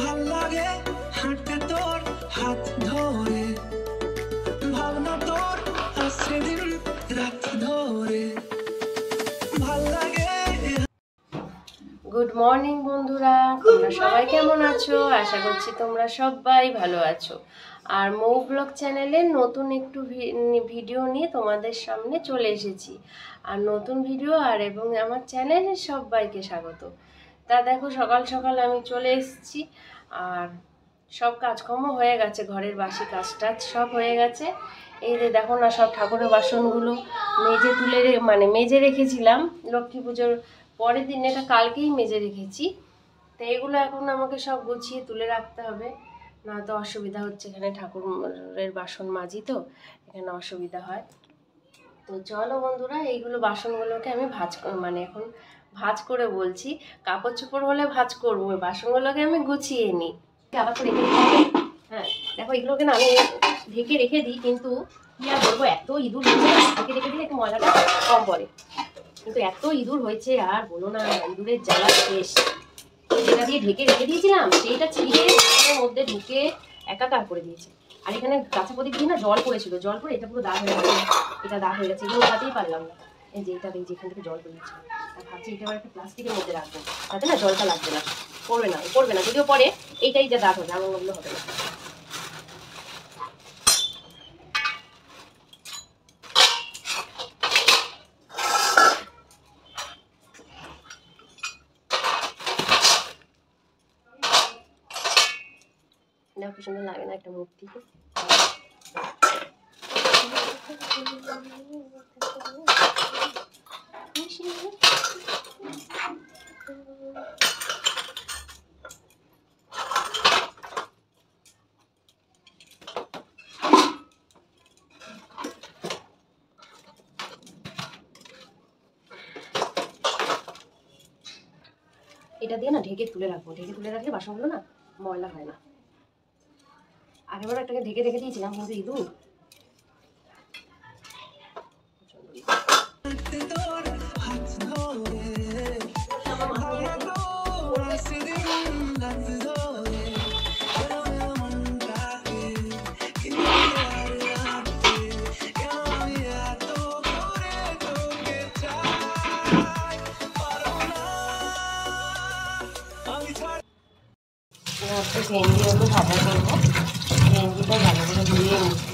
ভাল লাগে হাঁটতে তোর হাত ধরে, ভাবনা তোর আসছে দিন রাত ধরে, ভাল লাগে। গুড মর্নিং বন্ধুরা, তোমরা সবাই কেমন আছো? আশা করছি তোমরা সবাই ভালো আছো। আর মৌ ব্লগ চ্যানেলের নতুন একটু ভিডিও নিয়ে তোমাদের সামনে চলে এসেছি। আর নতুন ভিডিও এবং আমার চ্যানেলে সবাইকে স্বাগত। তা দেখো, সকাল সকাল আমি চলে এসেছি আর সব কাজকর্ম হয়ে গেছে, ঘরের বাসি কাজ টাজ সব হয়ে গেছে। এই যে দেখো না, সব ঠাকুরের বাসনগুলো মেজে রেখেছিলাম লক্ষ্মী পুজোর পরের দিন, এটা কালকেই মেজে রেখেছি। তো এগুলো এখন আমাকে সব গুছিয়ে তুলে রাখতে হবে, না তো অসুবিধা হচ্ছে। এখানে ঠাকুরের বাসন মাজি, তো এখানে অসুবিধা হয়। তো চলো বন্ধুরা, এইগুলো বাসনগুলোকে আমি এখন ভাঁজ করে বলছি, কাপড় চোপড় হলে ভাঁজ করবো, বাসনগুলোকে আমি গুছিয়ে নিই। আবার তো রেখে দিতে হবে। হ্যাঁ দেখো, এগুলোকে না আমি ঢেকে রেখে দিই, কিন্তু কি আর বলবো, এত ইঁদুর ঢেকে রেখে দিলে একটু ময়লাটা কম পড়ে, কিন্তু এত ইঁদুর হয়েছে আর বলো না, ইঁদুরের জ্বালা শেষ। যেটা দিয়ে ঢেকে রেখে দিয়েছিলাম সেইটা ছিঁড়ে ঘরের মধ্যে ঢুকে একাকার করে দিয়েছে। আর এখানে গাছে প্রদীপ দিয়ে না জল পড়েছিল, জল পড়ে এটা পুরো দাগ হয়ে গেছে, এটা দাগ হয়ে গেছে, এগুলো ওঠাতেই পারলাম না। এই যে এটা দেখছি এখান থেকে জল পড়েছে, আর ভাবছি এটা আবার একটা প্লাস্টিকের মধ্যে রাখবো, তাতে না জলটা লাগবে না, পড়বে না, যদিও পরে এইটাই যা দাগ হবে, এমনগুলো হবে না। না কি সুন্দর লাগে না একটা মূর্তি। এটা দিয়ে না ঢেকে তুলে রাখবো, ঢেকে তুলে রাখলে বাসনগুলো না ময়লা হয় না। আগেবার একটাকে ঢেকে রেখে দিয়েছিলাম, কিন্তু ইঁদুর তোর হাত ধরে, ভাবনা তোর আসছে দিন রাত ধরে, মনটাকে কিন্তু আর রাতে, কেন আমি এত করে তোকে চাই, পারো না আমি ভেন্ডি একটু ভাজা করবো। ভেন্ডিটা ভালো করে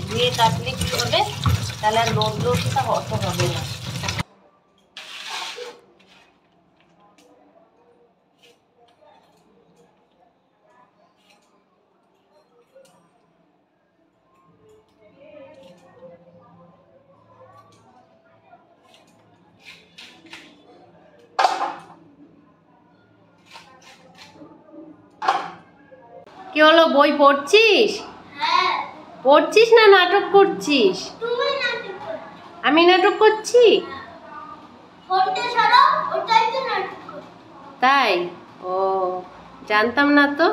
ধুয়ে কাটলে কি হবে, তাহলে আর লোটটা অত হবে না। কি হলো, বই পড়ছিস? পড়ছিস না নাটক করছিস? আমি নাটক করছি? তাই? ও, জানতাম না তো।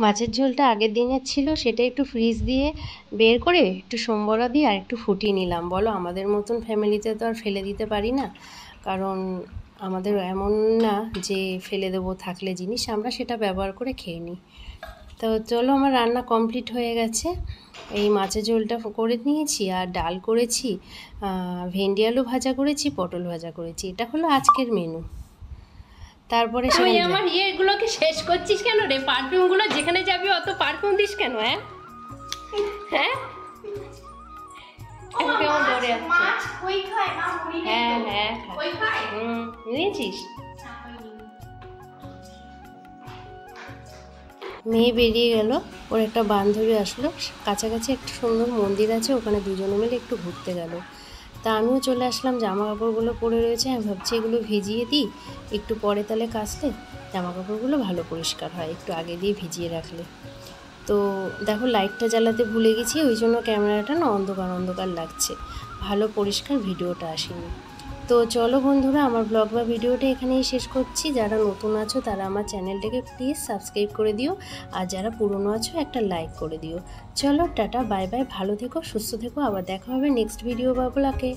মাছের ঝোলটা আগের দিনের ছিল, সেটা একটু ফ্রিজ দিয়ে বের করে একটু সোমবড়া দিয়ে আর একটু ফুটিয়ে নিলাম। বলো, আমাদের মতন ফ্যামিলিতে তো আর ফেলে দিতে পারি না, কারণ আমাদের এমন না যে ফেলে দেবো থাকলে জিনিস, আমরা সেটা ব্যবহার করে খেয়ে নিই। তো চলো, আমার রান্না কমপ্লিট হয়ে গেছে। এই মাছের ঝোলটা করে নিয়েছি, আর ডাল করেছি, ভেন্ডি আলু ভাজা করেছি, পটল ভাজা করেছি। এটা হলো আজকের মেনু। তারপরে তুই আমার ইয়েগুলোকে শেষ করছিস কেন রে? পারফিউমগুলো যেখানে যাবি অত পারফিউম দিস কেন? হ্যাঁ হ্যাঁ, এখন কেমন দৌড়ে যাচ্ছে। হ্যাঁ হ্যাঁ, নিয়েছিস? মেয়ে বেরিয়ে গেল, ওর একটা বান্ধবী আসলো, কাছাকাছি একটা সুন্দর মন্দির আছে, ওখানে দুজনে মিলে একটু ঘুরতে গেল। তা আমিও চলে আসলাম, জামা কাপড়গুলো পরে রয়েছে, আমি ভাবছি এগুলো ভিজিয়ে দিই, একটু পরে তাহলে কাচলে জামা কাপড়গুলো ভালো পরিষ্কার হয়, একটু আগে দিয়ে ভিজিয়ে রাখলে। তো দেখো, লাইটটা জ্বালাতে ভুলে গেছি, ওই জন্য ক্যামেরাটা না অন্ধকার অন্ধকার লাগছে, ভালো পরিষ্কার ভিডিওটা আসেনি। তো চলো বন্ধুরা, আমার ব্লগ বা ভিডিওটা এখানেই শেষ করছি। যারা নতুন আছো তারা আমার চ্যানেলটাকে প্লিজ সাবস্ক্রাইব করে দিও, আর যারা পুরনো আছো একটা লাইক করে দিও। চলো টাটা, বাই বাই, ভালো থেকো, সুস্থ থেকো, আবার দেখা হবে নেক্সট ভিডিও বা ব্লগে।